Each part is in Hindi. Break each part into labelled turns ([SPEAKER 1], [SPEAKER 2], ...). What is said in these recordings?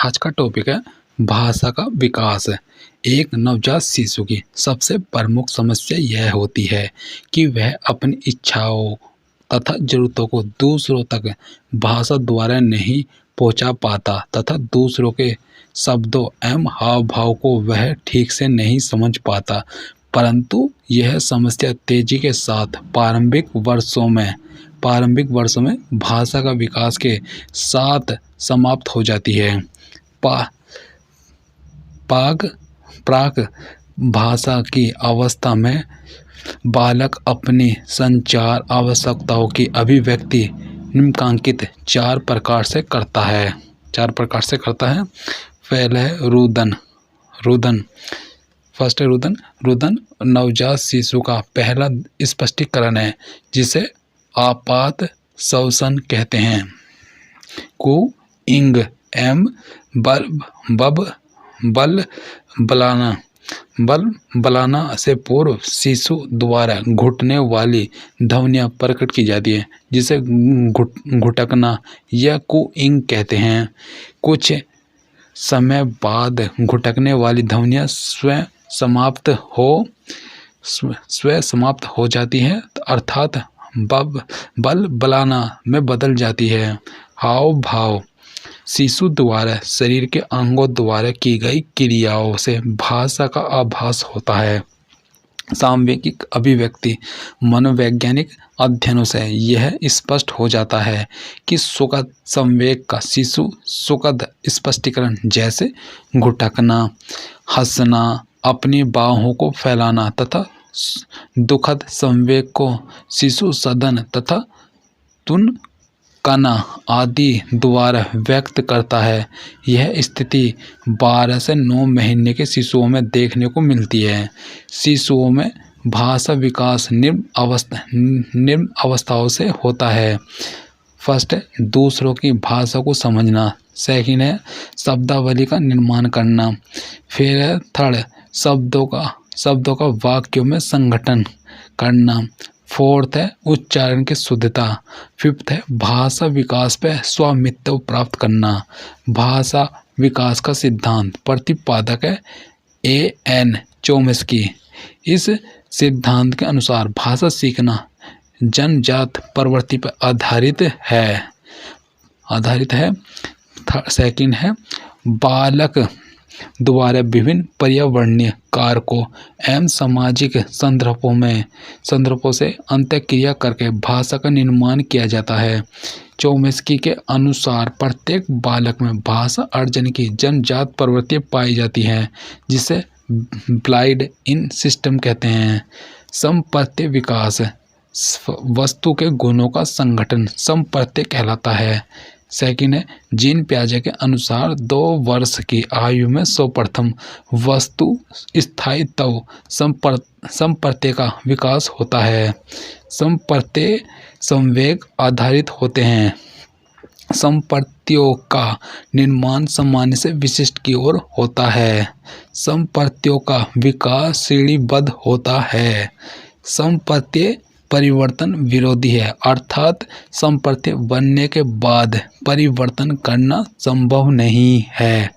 [SPEAKER 1] आज का टॉपिक है भाषा का विकास। एक नवजात शिशु की सबसे प्रमुख समस्या यह होती है कि वह अपनी इच्छाओं तथा जरूरतों को दूसरों तक भाषा द्वारा नहीं पहुंचा पाता तथा दूसरों के शब्दों एवं हाव भाव को वह ठीक से नहीं समझ पाता। परंतु यह समस्या तेजी के साथ प्रारंभिक वर्षों में भाषा का विकास के साथ समाप्त हो जाती है। प्राक भाषा की अवस्था में बालक अपनी संचार आवश्यकताओं की अभिव्यक्ति निम्नलिखित चार प्रकार से करता है। पहला है रुदन। फर्स्ट है रुदन नवजात शिशु का पहला स्पष्टीकरण है जिसे आपात श्वसन कहते हैं। कु इंग एम बल बलाना से पूर्व शिशु द्वारा घुटने वाली ध्वनियाँ प्रकट की जाती है जिसे घुटकना या कुइंग कहते हैं। कुछ समय बाद घुटकने वाली ध्वनियाँ स्वयं समाप्त हो जाती है अर्थात बलाना में बदल जाती है। हाव भाव शिशु द्वारा शरीर के अंगों द्वारा की गई क्रियाओं से भाषा का आभास होता है। सामवेगिक अभिव्यक्ति मनोवैज्ञानिक अध्ययनों से यह स्पष्ट हो जाता है कि सुखद संवेग का शिशु सुखद स्पष्टीकरण जैसे घुटकना, हंसना, अपनी बाहों को फैलाना तथा दुखद संवेग को शिशु सदन तथा तुनकना आदि द्वारा व्यक्त करता है। यह स्थिति 12 से 9 महीने के शिशुओं में देखने को मिलती है। शिशुओं में भाषा विकास निम्न अवस्थाओं से होता है। फर्स्ट है दूसरों की भाषा को समझना। सेकंड है शब्दावली का निर्माण करना। फिर है थर्ड शब्दों का वाक्यों में संगठन करना। फोर्थ है उच्चारण की शुद्धता। फिफ्थ है भाषा विकास पर स्वामित्व प्राप्त करना। भाषा विकास का सिद्धांत प्रतिपादक है A.N. चोम्स्की। इस सिद्धांत के अनुसार भाषा सीखना जन्मजात प्रवृत्ति पर आधारित है। सेकंड है बालक द्वारा विभिन्न पर्यावरणीय कारकों एवं सामाजिक संदर्भों से अंतःक्रिया करके भाषा का निर्माण किया जाता है। चोम्स्की के अनुसार प्रत्येक बालक में भाषा अर्जन की जन्मजात प्रवृत्ति पाई जाती है जिसे ब्लाइड इन सिस्टम कहते हैं। संप्रत्य विकास वस्तु के गुणों का संगठन संप्रत्य कहलाता है। सेकंड है जीन पियाजे के अनुसार 2 वर्ष की आयु में सर्वप्रथम वस्तु स्थायित्व संप्रत्य का विकास होता है। संप्रत्य संवेग आधारित होते हैं। संप्रत्यों का निर्माण सामान्य से विशिष्ट की ओर होता है। संप्रत्यों का विकास श्रेणीबद्ध होता है। संप्रत्य परिवर्तन विरोधी है अर्थात संप्रत्य बनने के बाद परिवर्तन करना संभव नहीं है।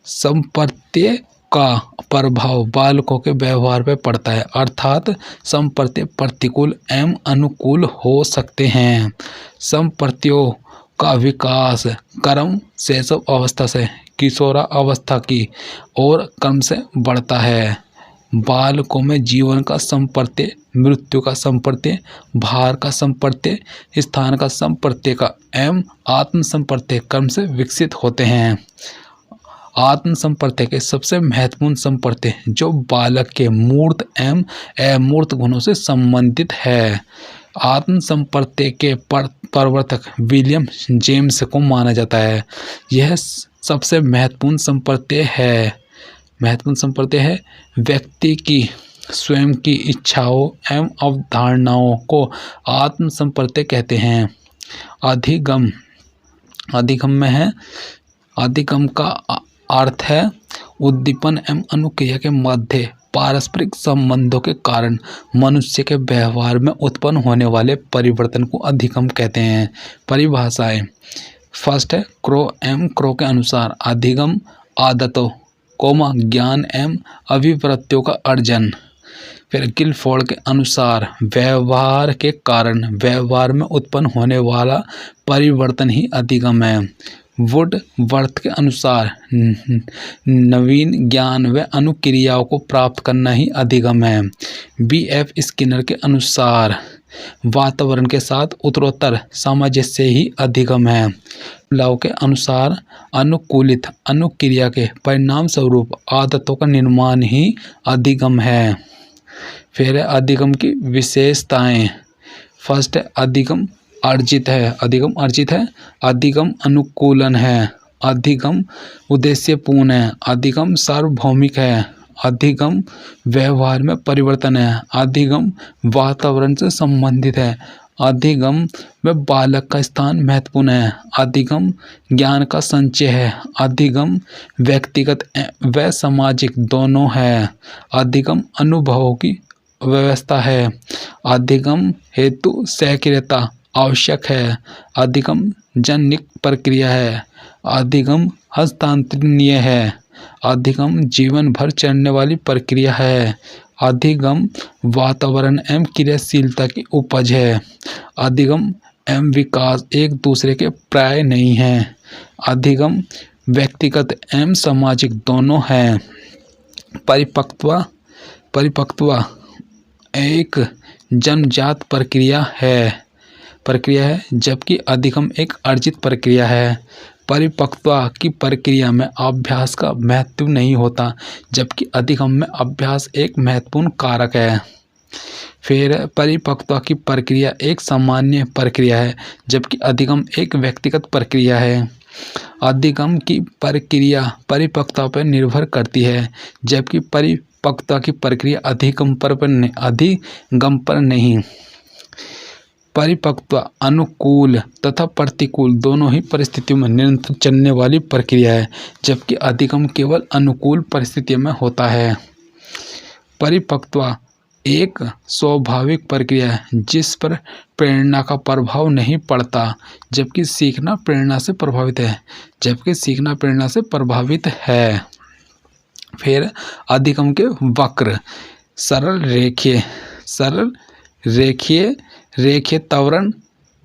[SPEAKER 1] संप्रत्य का प्रभाव बालकों के व्यवहार पर पड़ता है अर्थात संप्रत्य प्रतिकूल एवं अनुकूल हो सकते हैं। संप्रत्यों का विकास क्रम शैशव अवस्था से किशोरा अवस्था की ओर क्रम से बढ़ता है। बालकों में जीवन का संप्रत्य, मृत्यु का संप्रत्य, भार का संप्रत्य, स्थान का संप्रत्य का एवं आत्म संप्रत्य क्रम से विकसित होते हैं। आत्म संप्रत्य के सबसे महत्वपूर्ण संप्रत्य जो बालक के मूर्त एवं अमूर्त गुणों से संबंधित है। आत्म संप्रत्य के प्रवर्तक विलियम जेम्स को माना जाता है। यह सबसे महत्वपूर्ण संप्रत्य है। व्यक्ति की स्वयं की इच्छाओं एवं अवधारणाओं को आत्म संप्रत्य कहते हैं। अधिगम का अर्थ है उद्दीपन एवं अनुक्रिया के मध्य पारस्परिक संबंधों के कारण मनुष्य के व्यवहार में उत्पन्न होने वाले परिवर्तन को अधिगम कहते हैं। परिभाषाएं फर्स्ट है क्रो के अनुसार अधिगम आदतों ज्ञान एवं अभिवृत्तियों का अर्जन। फिर गिलफोर्ड के अनुसार व्यवहार के कारण व्यवहार में उत्पन्न होने वाला परिवर्तन ही अधिगम है। वुडवर्थ के अनुसार नवीन ज्ञान व अनुक्रियाओं को प्राप्त करना ही अधिगम है। B.F. स्किनर के अनुसार वातावरण के साथ उत्तरोत्तर सामंजस्य ही अधिगम है। लाव के अनुसार अनुकूलित अनुक्रिया के परिणाम स्वरूप आदतों का निर्माण ही अधिगम है। फिर है अधिगम की विशेषताएं। फर्स्ट है अधिगम अर्जित है, अधिगम अनुकूलन है, अधिगम उद्देश्यपूर्ण है, अधिगम सार्वभौमिक है, अधिगम व्यवहार में परिवर्तन है, अधिगम वातावरण से संबंधित है, अधिगम में बालक का स्थान महत्वपूर्ण है, अधिगम ज्ञान का संचय है, अधिगम व्यक्तिगत व सामाजिक दोनों है, अधिगम अनुभवों की व्यवस्था है, अधिगम हेतु सक्रियता आवश्यक है, अधिगम जनिक प्रक्रिया है, अधिगम हस्तांतरणीय है, अधिगम जीवन भर चलने वाली प्रक्रिया है, अधिगम वातावरण एवं क्रियाशीलता की उपज है, अधिगम एवं विकास एक दूसरे के प्राय नहीं है, अधिगम व्यक्तिगत एवं सामाजिक दोनों हैं। परिपक्वता एक जन्मजात प्रक्रिया है जबकि अधिगम एक अर्जित प्रक्रिया है। परिपक्वता की प्रक्रिया में अभ्यास का महत्व नहीं होता जबकि अधिगम में अभ्यास एक महत्वपूर्ण कारक है। फिर परिपक्वता की प्रक्रिया एक सामान्य प्रक्रिया है जबकि अधिगम एक व्यक्तिगत प्रक्रिया है। अधिगम की प्रक्रिया परिपक्वता पर निर्भर करती है जबकि परिपक्वता की प्रक्रिया अधिगम पर नहीं। परिपक्वता अनुकूल तथा प्रतिकूल दोनों ही परिस्थितियों में निरंतर चलने वाली प्रक्रिया है जबकि अधिगम केवल अनुकूल परिस्थितियों में होता है। परिपक्वता एक स्वाभाविक प्रक्रिया है जिस पर प्रेरणा का प्रभाव नहीं पड़ता जबकि सीखना प्रेरणा से प्रभावित है। फिर अधिगम के वक्र सरल रेखीय त्वरण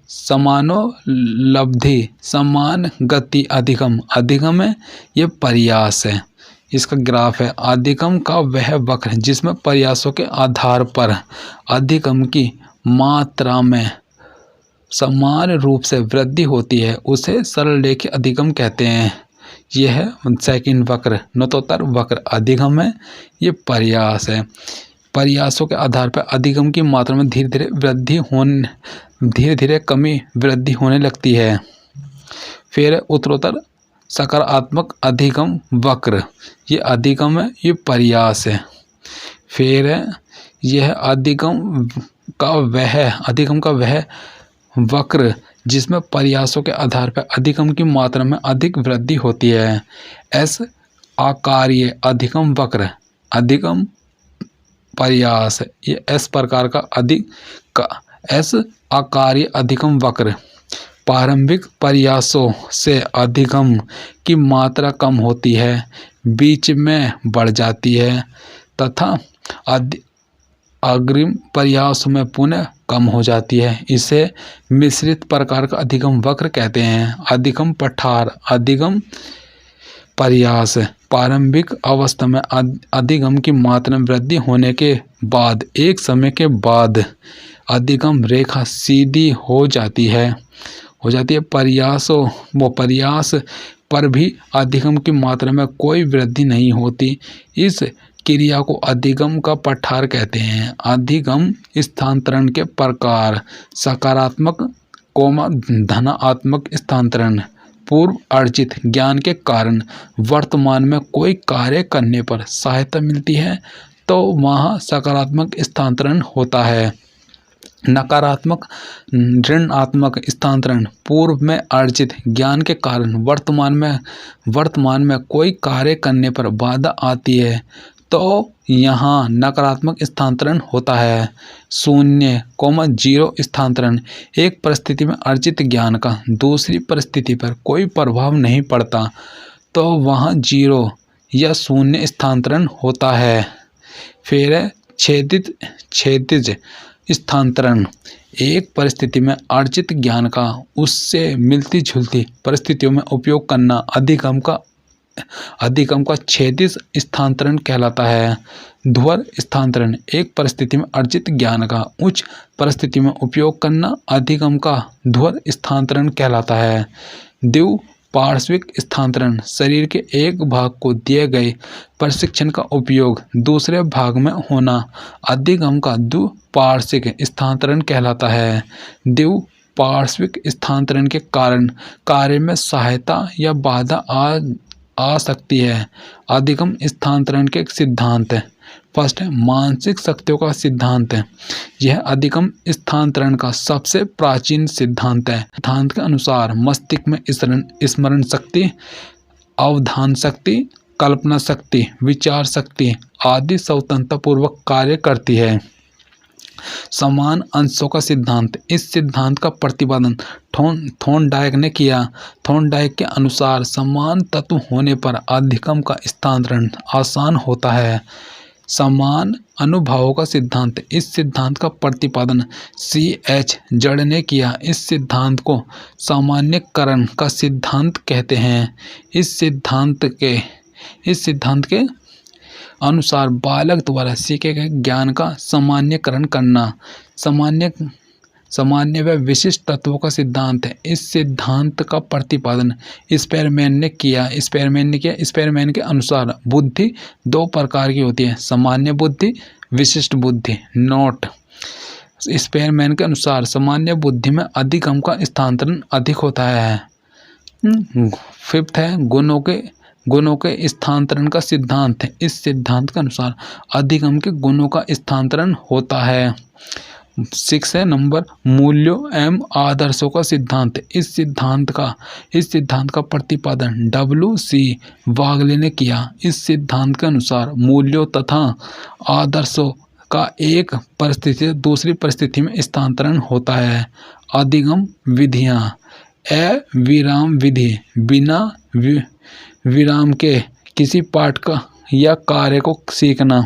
[SPEAKER 1] समानोलब्धि समान गति अधिगम है ये प्रयास है। इसका ग्राफ है अधिगम का वह वक्र जिसमें प्रयासों के आधार पर अधिगम की मात्रा में समान रूप से वृद्धि होती है उसे सरल रेखीय अधिगम कहते हैं। यह है सेकंड वक्र नतोत्तर वक्र अधिगम है ये प्रयास है। प्रयासों के आधार पर अधिगम की मात्रा में धीरे धीरे कमी वृद्धि होने लगती है। फिर उत्तरोत्तर सकारात्मक अधिगम वक्र ये अधिगम है ये प्रयास है। फिर यह अधिगम का वह वक्र जिसमें प्रयासों के आधार पर अधिगम की मात्रा में अधिक वृद्धि होती है। एस आकारीय अधिगम वक्र अधिगम प्रयास ये एस प्रकार का एस आकारीय अधिगम वक्र प्रारंभिक प्रयासों से अधिगम की मात्रा कम होती है बीच में बढ़ जाती है तथा अग्रिम प्रयासों में पुनः कम हो जाती है। इसे मिश्रित प्रकार का अधिगम वक्र कहते हैं। अधिगम पठार अधिगम प्रयास प्रारंभिक अवस्था में अधिगम की मात्रा में वृद्धि होने के बाद एक समय के बाद अधिगम रेखा सीधी हो जाती है प्रयास पर भी अधिगम की मात्रा में कोई वृद्धि नहीं होती। इस क्रिया को अधिगम का पठार कहते हैं। अधिगम स्थानांतरण के प्रकार सकारात्मक धनात्मक स्थानांतरण पूर्व अर्जित ज्ञान के कारण वर्तमान में कोई कार्य करने पर सहायता मिलती है तो वहाँ सकारात्मक स्थानांतरण होता है। नकारात्मक ऋणात्मक स्थानांतरण पूर्व में अर्जित ज्ञान के कारण वर्तमान में कोई कार्य करने पर बाधा आती है तो यहाँ नकारात्मक स्थानांतरण होता है। 0, 0 स्थानांतरण। एक परिस्थिति में अर्जित ज्ञान का दूसरी परिस्थिति पर कोई प्रभाव नहीं पड़ता तो वहाँ 0 या 0 स्थानांतरण होता है। फिर क्षैतिज स्थानांतरण। एक परिस्थिति में अर्जित ज्ञान का उससे मिलती जुलती परिस्थितियों में उपयोग करना अधिगम का क्षैतिज स्थानांतरण कहलाता है। ध्रुव स्थानांतरण। एक परिस्थिति में अर्जित ज्ञान का उच्च परिस्थिति में उपयोग करना अधिगम का ध्रुव स्थानांतरण कहलाता है। द्विपार्श्विक स्थानांतरण। शरीर के एक भाग को दिए गए प्रशिक्षण का उपयोग दूसरे भाग में होना अधिगम का द्विपार्श्विक स्थानांतरण कहलाता है। द्विपार्श्विक स्थानांतरण के कारण कार्य में सहायता या बाधा आ सकती है। अधिगम स्थानांतरण के सिद्धांत। फर्स्ट है मानसिक शक्तियों का सिद्धांत। यह अधिगम स्थानांतरण का सबसे प्राचीन सिद्धांत है। सिद्धांत के अनुसार मस्तिष्क में स्मरण शक्ति, अवधान शक्ति, कल्पना शक्ति, विचार शक्ति आदि स्वतंत्रपूर्वक कार्य करती है। समान अंशों का सिद्धांत। इस सिद्धांत का प्रतिपादन थॉर्नडाइक ने किया। थॉर्नडाइक के अनुसार समान तत्व होने पर अधिगम का स्थानांतरण आसान होता है। समान अनुभवों का सिद्धांत। इस सिद्धांत का प्रतिपादन C.H. जड़ ने किया। इस सिद्धांत को सामान्यीकरण का सिद्धांत कहते हैं। इस सिद्धांत के अनुसार बालक द्वारा सीखे गए ज्ञान का सामान्यीकरण करना सामान्य व विशिष्ट तत्वों का सिद्धांत है। इस सिद्धांत का प्रतिपादन स्पेरमैन ने किया। स्पेरमैन के अनुसार बुद्धि 2 प्रकार की होती है, सामान्य बुद्धि, विशिष्ट बुद्धि। नोट। स्पेरमैन के अनुसार सामान्य बुद्धि में अधिगम का स्थानांतरण अधिक होता है। 5th है गुणों के स्थानांतरण का सिद्धांत है। इस सिद्धांत के अनुसार अधिगम के गुणों का स्थानांतरण होता है। 6 है नंबर मूल्यों एवं आदर्शों का सिद्धांत। इस सिद्धांत का प्रतिपादन W.C. वागले ने किया। इस सिद्धांत के अनुसार मूल्यों तथा आदर्शों का एक परिस्थिति से दूसरी परिस्थिति में स्थानांतरण होता है। अधिगम विधियाँ। अविराम विधि। बिना विराम के किसी पाठ का या कार्य को सीखना।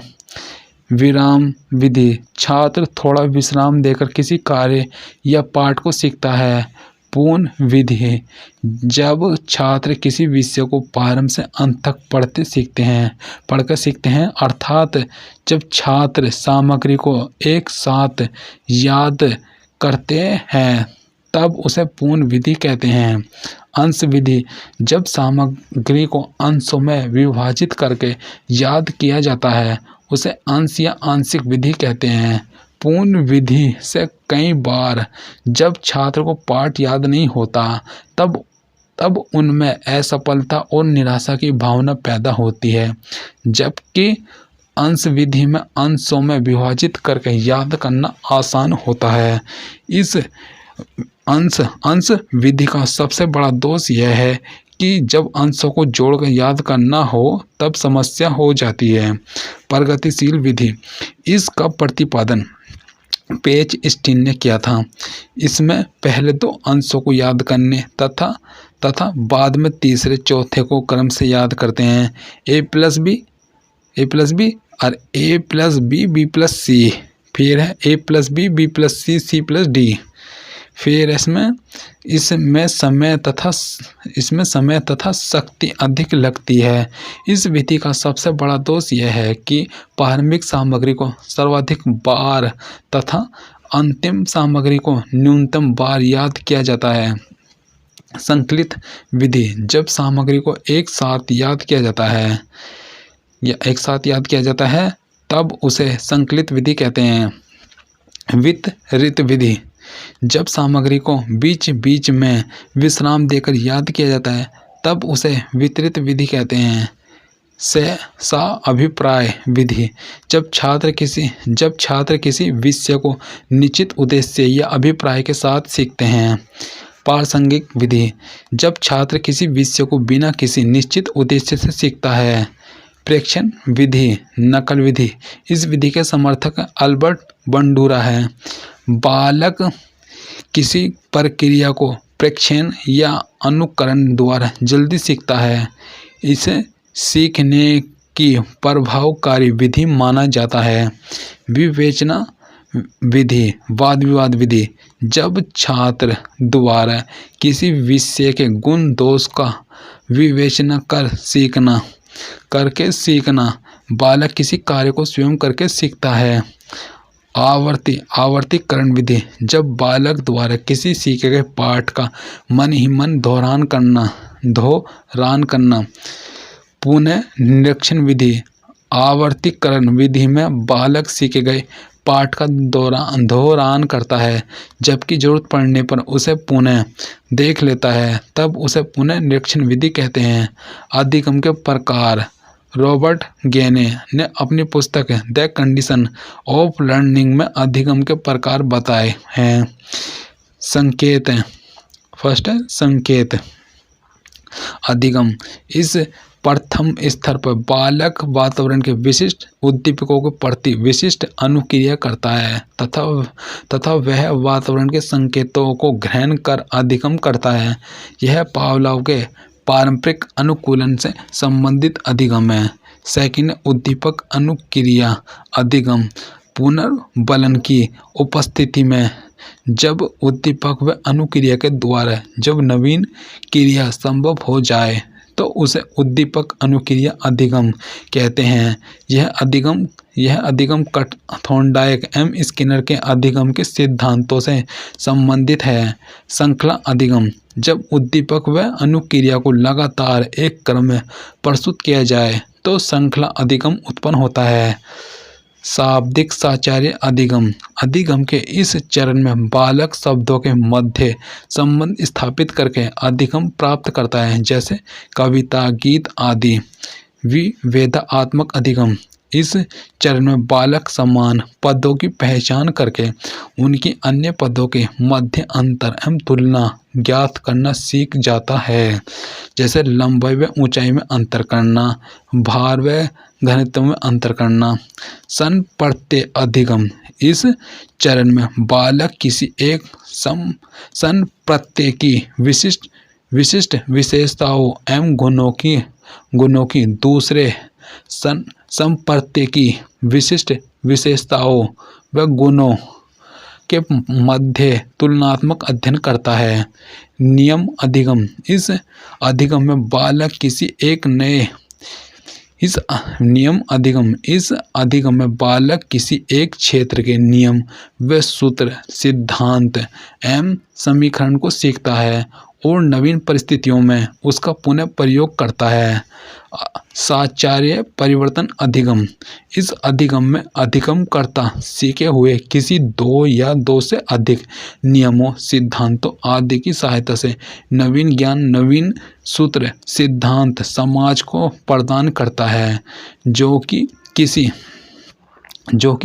[SPEAKER 1] विराम विधि। छात्र थोड़ा विश्राम देकर किसी कार्य या पाठ को सीखता है। पूर्ण विधि। जब छात्र किसी विषय को प्रारंभ से अंत तक पढ़कर सीखते हैं अर्थात जब छात्र सामग्री को एक साथ याद करते हैं तब उसे पूर्ण विधि कहते हैं। अंश विधि। जब सामग्री को अंशों में विभाजित करके याद किया जाता है उसे अंश या आंशिक विधि कहते हैं। पूर्ण विधि से कई बार जब छात्र को पाठ याद नहीं होता तब उनमें असफलता और निराशा की भावना पैदा होती है, जबकि अंश विधि में अंशों में विभाजित करके याद करना आसान होता है। इस अंश विधि का सबसे बड़ा दोष यह है कि जब अंशों को जोड़कर याद करना हो तब समस्या हो जाती है। प्रगतिशील विधि। इसका प्रतिपादन पेचस्टीन ने किया था। इसमें पहले 2 अंशों को याद करने तथा बाद में तीसरे चौथे को क्रम से याद करते हैं। A+B और A+B B+C। फिर है A+B B+C C+D। फिर इसमें समय तथा शक्ति अधिक लगती है। इस विधि का सबसे बड़ा दोष यह है कि प्रारंभिक सामग्री को सर्वाधिक बार तथा अंतिम सामग्री को न्यूनतम बार याद किया जाता है। संकलित विधि। जब सामग्री को एक साथ याद किया जाता है तब उसे संकलित विधि कहते हैं। वितरित विधि। जब सामग्री को बीच बीच में विश्राम देकर याद किया जाता है तब उसे वितरित विधि कहते हैं। अभिप्राय विधि। जब छात्र किसी विषय को निश्चित उद्देश्य या अभिप्राय के साथ सीखते हैं। प्रासंगिक विधि। जब छात्र किसी विषय को बिना किसी निश्चित उद्देश्य से सीखता है। प्रेक्षण विधि, नकल विधि। इस विधि के समर्थक अल्बर्ट बंडूरा है। बालक किसी प्रक्रिया को प्रेक्षण या अनुकरण द्वारा जल्दी सीखता है। इसे सीखने की प्रभावकारी विधि माना जाता है। विवेचना विधि, वाद विवाद विधि। जब छात्र द्वारा किसी विषय के गुण दोष का विवेचना करके सीखना, बालक किसी कार्य को स्वयं करके सीखता है। आवर्तीकरण विधि। जब बालक द्वारा किसी सीखे गए पाठ का मन ही मन दोहरान करना। पुनः निरीक्षण विधि। आवर्तीकरण विधि में बालक सीखे गए पाठ का दोहरान करता है, जबकि जरूरत पड़ने पर उसे पुनः देख लेता है, तब उसे पुनः निरीक्षण विधि कहते हैं। अधिगम के प्रकार। रॉबर्ट गेने ने अपनी पुस्तक द कंडीशन ऑफ लर्निंग में अधिगम के प्रकार बताए हैं। संकेत। फर्स्ट है संकेत। अधिगम। इस प्रथम स्तर पर बालक वातावरण के विशिष्ट उद्दीपकों के प्रति विशिष्ट अनुक्रिया करता है तथा वह वातावरण के संकेतों को ग्रहण कर अधिगम करता है। यह पावलोव के पारंपरिक अनुकूलन से संबंधित अधिगम है। सेकंड, उद्दीपक अनुक्रिया अधिगम। पुनर्बलन की उपस्थिति में जब उद्दीपक व अनुक्रिया के द्वारा जब नवीन क्रिया संभव हो जाए तो उसे उद्दीपक अनुक्रिया अधिगम कहते हैं। यह अधिगम थॉर्नडाइक एम स्किनर के अधिगम के सिद्धांतों से संबंधित है। श्रृंखला अधिगम। जब उद्दीपक व अनुक्रिया को लगातार एक क्रम में प्रस्तुत किया जाए तो श्रृंखला अधिगम उत्पन्न होता है। शाब्दिक साचार्य अधिगम। अधिगम के इस चरण में बालक शब्दों के मध्य संबंध स्थापित करके अधिगम प्राप्त करता है, जैसे कविता, गीत आदि। विभेदात्मक अधिगम। इस चरण में बालक समान पदों की पहचान करके उनकी अन्य पदों के मध्य अंतर एवं तुलना ज्ञात करना सीख जाता है, जैसे लंबाई व ऊंचाई में अंतर करना, भार व घनत्व में अंतर करना। संप्रत्यय अधिगम। इस चरण में बालक किसी एक संप्रत्यय की विशिष्ट विशेषताओं एवं गुणों की दूसरे संप्रत्यय की विशिष्ट विशेषताओं व गुणों के मध्य तुलनात्मक अध्ययन करता है। नियम अधिगम। इस अधिगम में बालक किसी एक नए इस अधिगम में बालक किसी एक क्षेत्र के नियम व सूत्र, सिद्धांत एवं समीकरण को सीखता है और नवीन परिस्थितियों में उसका पुनः प्रयोग करता है। साचार्य परिवर्तन अधिगम। इस अधिगम में अधिगमकर्ता सीखे हुए किसी दो या दो से अधिक नियमों, सिद्धांतों आदि की सहायता से नवीन ज्ञान, नवीन सूत्र, सिद्धांत समाज को प्रदान करता है, जो कि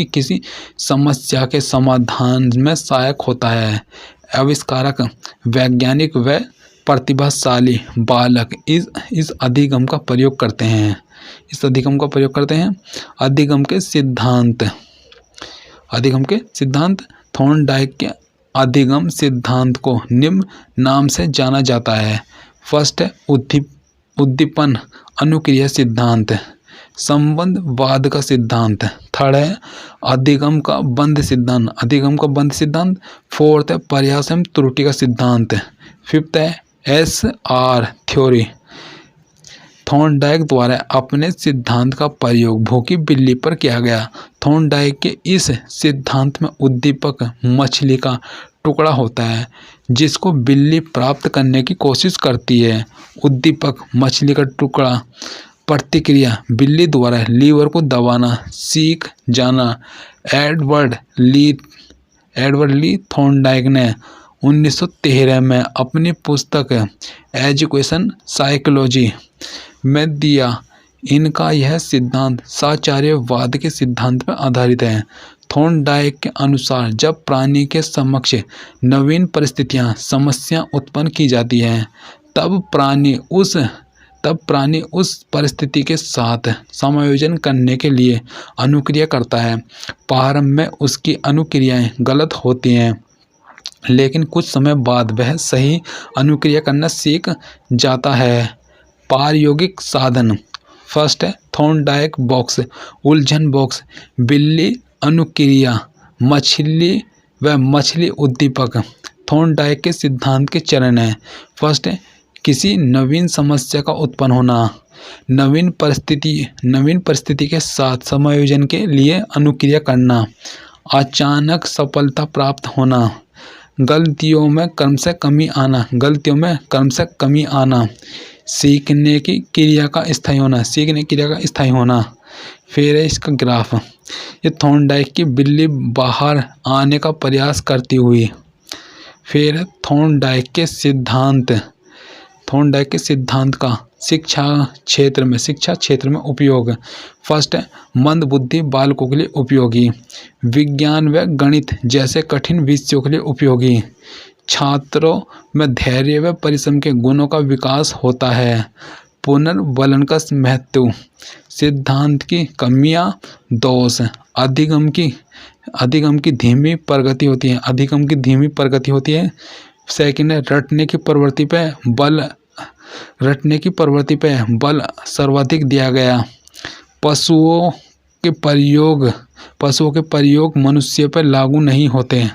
[SPEAKER 1] किसी समस्या के समाधान में सहायक होता है। आविष्कारक, वैज्ञानिक व प्रतिभाशाली बालक इस अधिगम का प्रयोग करते हैं। अधिगम के सिद्धांत। थॉर्नडाइक के अधिगम सिद्धांत को निम्न नाम से जाना जाता है। फर्स्ट है उद्दीपन अनुक्रिया सिद्धांत, संबंधवाद का सिद्धांत। थर्ड है अधिगम का बंध सिद्धांत। फोर्थ है प्रयास एवं त्रुटि का सिद्धांत। फिफ्थ है SR थ्योरी। थॉर्नडाइक द्वारा अपने सिद्धांत का प्रयोग भूखी बिल्ली पर किया गया। थॉर्नडाइक के इस सिद्धांत में उद्दीपक मछली का टुकड़ा होता है, जिसको बिल्ली प्राप्त करने की कोशिश करती है। उद्दीपक मछली का टुकड़ा। प्रतिक्रिया बिल्ली द्वारा लीवर को दबाना सीख जाना। एडवर्ड ली थॉर्नडाइक ने 1913 में अपनी पुस्तक एजुकेशन साइकोलॉजी में दिया। इनका यह सिद्धांत साचार्यवाद के सिद्धांत पर आधारित है। थॉर्नडाइक के अनुसार जब प्राणी के समक्ष नवीन समस्या उत्पन्न की जाती हैं, तब प्राणी उस तब प्राणी उस परिस्थिति के साथ समायोजन करने के लिए अनुक्रिया करता है। प्रारंभ में उसकी अनुक्रियाएं गलत होती हैं, लेकिन कुछ समय बाद वह सही अनुक्रिया करना सीख जाता है। प्रायोगिक साधन। फर्स्ट है थॉर्नडाइक बॉक्स, उलझन बॉक्स, बिल्ली अनुक्रिया, मछली व मछली उद्दीपक। थॉर्नडाइक के सिद्धांत के चरण हैं। फर्स्ट है किसी नवीन समस्या का उत्पन्न होना, नवीन परिस्थिति के साथ समायोजन के लिए अनुक्रिया करना, अचानक सफलता प्राप्त होना, गलतियों में क्रम से कमी आना, सीखने की क्रिया का स्थायी होना। फिर है इसका ग्राफ। ये थॉर्नडाइक की बिल्ली बाहर आने का प्रयास करती हुई। फिर थॉर्नडाइक के सिद्धांत का शिक्षा क्षेत्र में उपयोग। फर्स्ट है मंदबुद्धि बालकों के लिए उपयोगी, विज्ञान व गणित जैसे कठिन विषयों के लिए उपयोगी, छात्रों में धैर्य व परिश्रम के गुणों का विकास होता है। पुनर्वलन का महत्व, सिद्धांत की कमियां, दोष, अधिगम की धीमी प्रगति होती है। सेकंड है रटने की प्रवृत्ति पे बल सर्वाधिक दिया गया। पशुओं के प्रयोग मनुष्य पर लागू नहीं होते।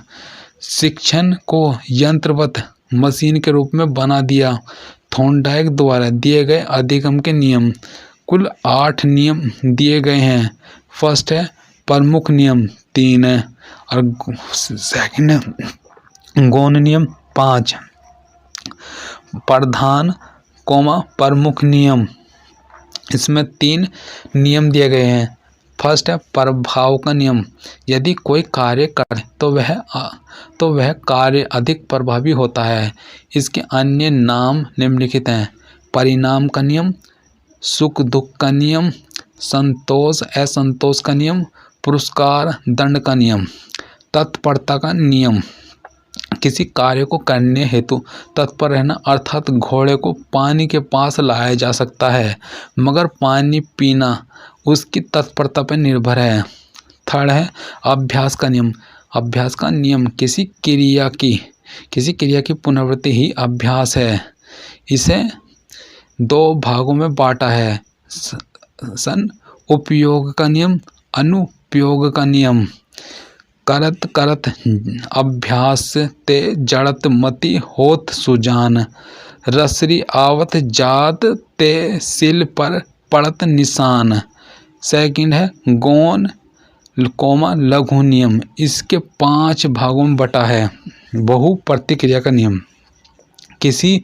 [SPEAKER 1] शिक्षण को यंत्रवत मशीन के रूप में बना दिया। थॉर्नडाइक द्वारा दिए गए अधिगम के नियम, कुल 8 नियम दिए गए हैं। फर्स्ट है प्रमुख नियम 3 है और सेकंड है गौण नियम 5। प्रधान प्रमुख नियम, इसमें 3 नियम दिए गए हैं। फर्स्ट है प्रभाव का नियम, यदि कोई कार्य करे तो वह कार्य अधिक प्रभावी होता है। इसके अन्य नाम निम्नलिखित हैं। परिणाम का नियम, सुख दुख का नियम, संतोष असंतोष का नियम, पुरस्कार दंड का नियम। तत्परता का नियम, किसी कार्य को करने हेतु तत्पर रहना, अर्थात घोड़े को पानी के पास लाया जा सकता है मगर पानी पीना उसकी तत्परता पर निर्भर है। थर्ड है अभ्यास का नियम, किसी क्रिया की पुनरावृत्ति ही अभ्यास है। इसे 2 भागों में बांटा है। उपयोग का नियम, अनुपयोग का नियम। करत अभ्यास ते जड़त मति होत सुजान, रसरी आवत जात ते सिल पर पड़त निशान। सेकंड है गौण लघु नियम, इसके 5 भागों में बटा है। बहु प्रतिक्रिया का नियम, किसी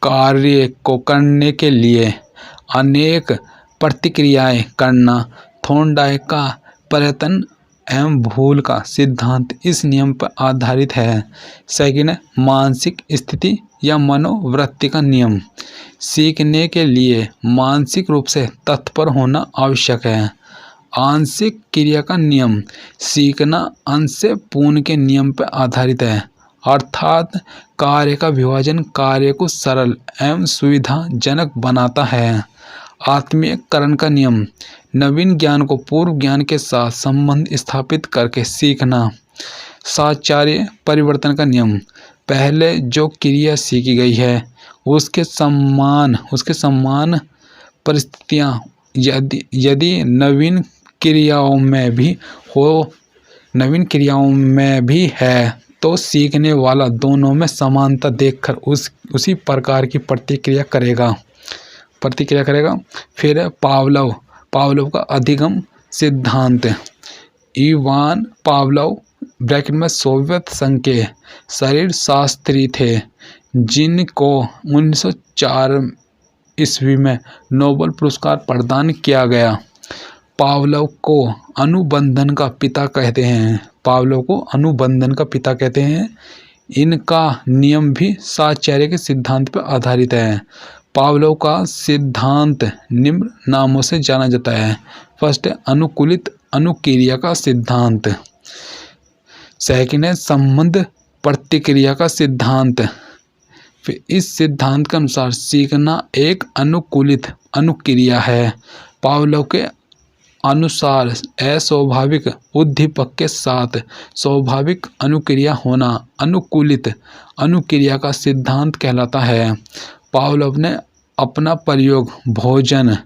[SPEAKER 1] कार्य को करने के लिए अनेक प्रतिक्रियाएं करना। थॉर्नडाइक का प्रयत्न एवं भूल का सिद्धांत इस नियम पर आधारित है। सेकंड है मानसिक स्थिति या मनोवृत्ति का नियम, सीखने के लिए मानसिक रूप से तत्पर होना आवश्यक है। आंशिक क्रिया का नियम, सीखना अंश से पूर्ण के नियम पर आधारित है, अर्थात कार्य का विभाजन कार्य को सरल एवं सुविधाजनक बनाता है। आत्मीयकरण का नियम, नवीन ज्ञान को पूर्व ज्ञान के साथ संबंध स्थापित करके सीखना। साचार्य परिवर्तन का नियम, पहले जो क्रिया सीखी गई है उसके समान परिस्थितियां यदि नवीन क्रियाओं में भी है तो सीखने वाला दोनों में समानता देखकर उसी प्रकार की प्रतिक्रिया करेगा। फिर है पावलोव का अधिगम सिद्धांत। इवान पावलोव ब्रैकेट में सोवियत संघ के शरीर शास्त्री थे जिनको 1904 ईस्वी में नोबेल पुरस्कार प्रदान किया गया। पावलोव को अनुबंधन का पिता कहते हैं। इनका नियम भी साचार्य के सिद्धांत पर आधारित है। पावलोव का सिद्धांत निम्न नामों से जाना जाता है। फर्स्ट है अनुकूलित अनुक्रिया का सिद्धांत। सेकंड है संबंध प्रतिक्रिया का सिद्धांत। फिर इस सिद्धांत के अनुसार सीखना एक अनुकूलित अनुक्रिया है। पावलोव के अनुसार अस्वाभाविक उद्दीपक के साथ स्वाभाविक अनुक्रिया होना अनुकूलित अनुक्रिया का सिद्धांत कहलाता है। पावलोव ने अपना प्रयोग भोजन,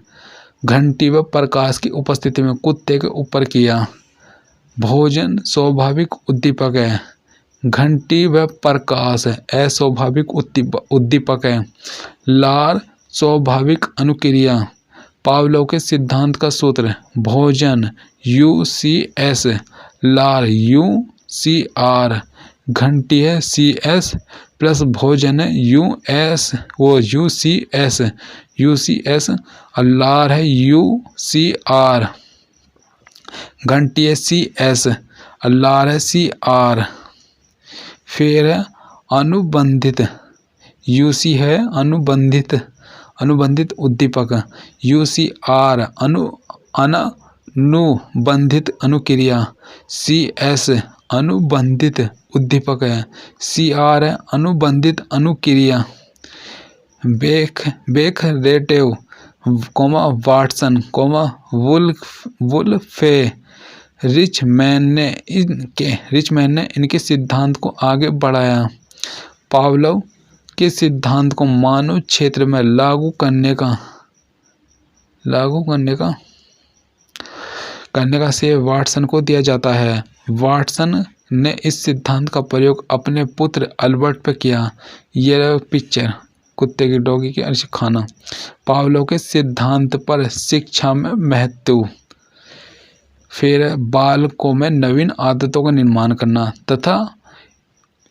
[SPEAKER 1] घंटी व प्रकाश की उपस्थिति में कुत्ते के ऊपर किया। भोजन स्वाभाविक उद्दीपक है, घंटी व प्रकाश अस्वाभाविक उद्दीपक है, लार स्वाभाविक अनुक्रिया। पावलोव के सिद्धांत का सूत्र भोजन UCS, लार UCR, घंटी है CS प्लस भोजन है UCS और लार है UCR, घंटी है CS और लार है CR। फिर है अनुबंधित UC है अनुबंधित उद्दीपक, UCR अनुबंधित अनुक्रिया, CS अनुबंधित उद्दीपक है, CR है अनुबंधित अनुक्रिया। बेखरेटिव, वाटसन, वुल्फे, रिचमैन ने इनके सिद्धांत को आगे बढ़ाया। पावलोव के सिद्धांत को मानव क्षेत्र में लागू करने का श्रेय वाटसन को दिया जाता है। वाटसन ने इस सिद्धांत का प्रयोग अपने पुत्र अल्बर्ट पर किया। यह पिक्चर कुत्ते की डॉगी के अर्श खाना। पावलोव के सिद्धांत पर शिक्षा में महत्व। फिर बालकों में नवीन आदतों का निर्माण करना तथा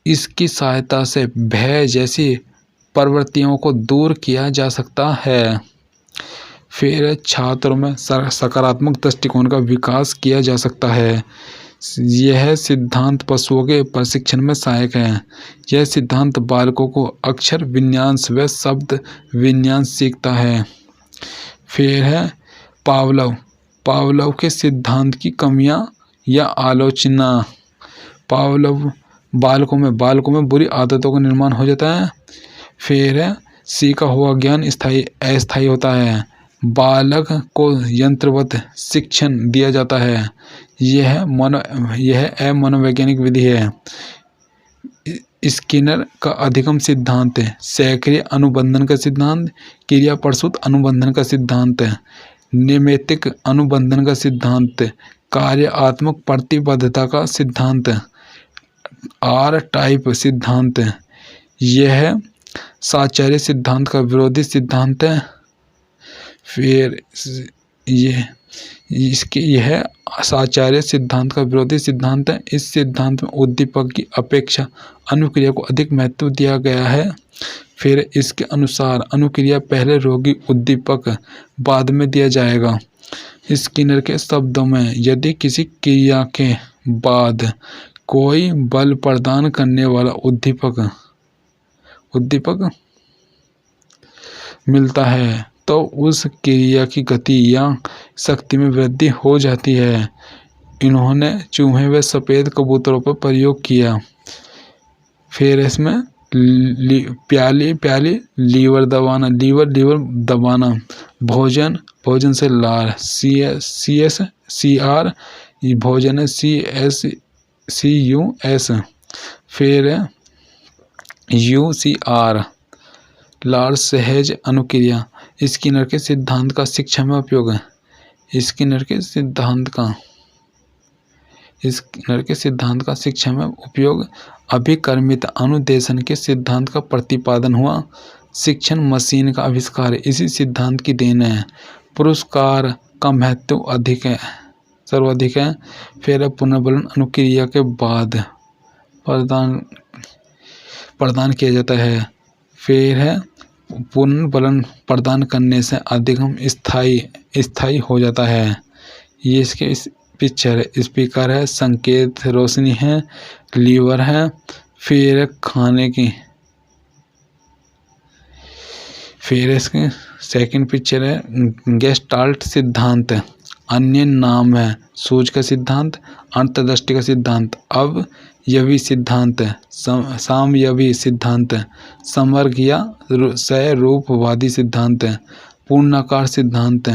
[SPEAKER 1] इसकी सहायता से भय जैसी प्रवृत्तियों को दूर किया जा सकता है। फिर छात्रों में सकारात्मक दृष्टिकोण का विकास किया जा सकता है। यह सिद्धांत पशुओं के प्रशिक्षण में सहायक है। यह सिद्धांत बालकों को अक्षर विन्यास व शब्द विन्यास सीखता है। फिर है पावलोव के सिद्धांत की कमियां या आलोचना। पावलोव बालकों में बुरी आदतों का निर्माण हो जाता है। फिर है सीखा हुआ ज्ञान अस्थायी होता है। बालक को यंत्रवत शिक्षण दिया जाता है। यह अमनोवैज्ञानिक विधि है। स्किनर का अधिगम सिद्धांत, सक्रिय अनुबंधन का सिद्धांत, क्रिया प्रसूत अनुबंधन का सिद्धांत, निमित्तिक अनुबंधन का सिद्धांत, कार्यात्मक प्रतिबद्धता का सिद्धांत, R टाइप सिद्धांत। यह साचार्य सिद्धांत का विरोधी सिद्धांत है। फिर यह साचार्य सिद्धांत का विरोधी सिद्धांत है। इस सिद्धांत में उद्दीपक की अपेक्षा अनुक्रिया को अधिक महत्व दिया गया है। फिर इसके अनुसार अनुक्रिया पहले रोगी उद्दीपक बाद में दिया जाएगा। स्किनर के शब्दों में यदि किसी क्रिया के बाद कोई बल प्रदान करने वाला उद्दीपक मिलता है तो उस क्रिया की गति या शक्ति में वृद्धि हो जाती है। इन्होंने चूहे व सफ़ेद कबूतरों पर प्रयोग किया। फिर इसमें प्याली लीवर दबाना, भोजन से लार CR, भोजन है CUS। फिर UCR, लार सहज अनुक्रिया। स्किनर के सिद्धांत का शिक्षा में उपयोग है। स्किनर के सिद्धांत का शिक्षा में उपयोग अभिकर्मित अनुदेशन के सिद्धांत का प्रतिपादन हुआ। शिक्षण मशीन का आविष्कार इसी सिद्धांत की देन है। पुरस्कार का महत्व सर्वाधिक है। फिर पुनर्बलन अनुक्रिया के बाद प्रदान किया जाता है। फिर है पुनर्बलन प्रदान करने से अधिगम स्थायी हो जाता है। ये इसके इस पिक्चर है। स्पीकर है, संकेत रोशनी है, लीवर है। फिर खाने की, फिर इसके सेकंड पिक्चर है गेस्टाल्ट सिद्धांत, अन्य नाम है सूझ का सिद्धांत, अंतर्दृष्टि का सिद्धांत, अवयवी सिद्धांत, सामयवी सिद्धांत, समवर्ग या सहरूपवादी सिद्धांत, पूर्णाकार सिद्धांत।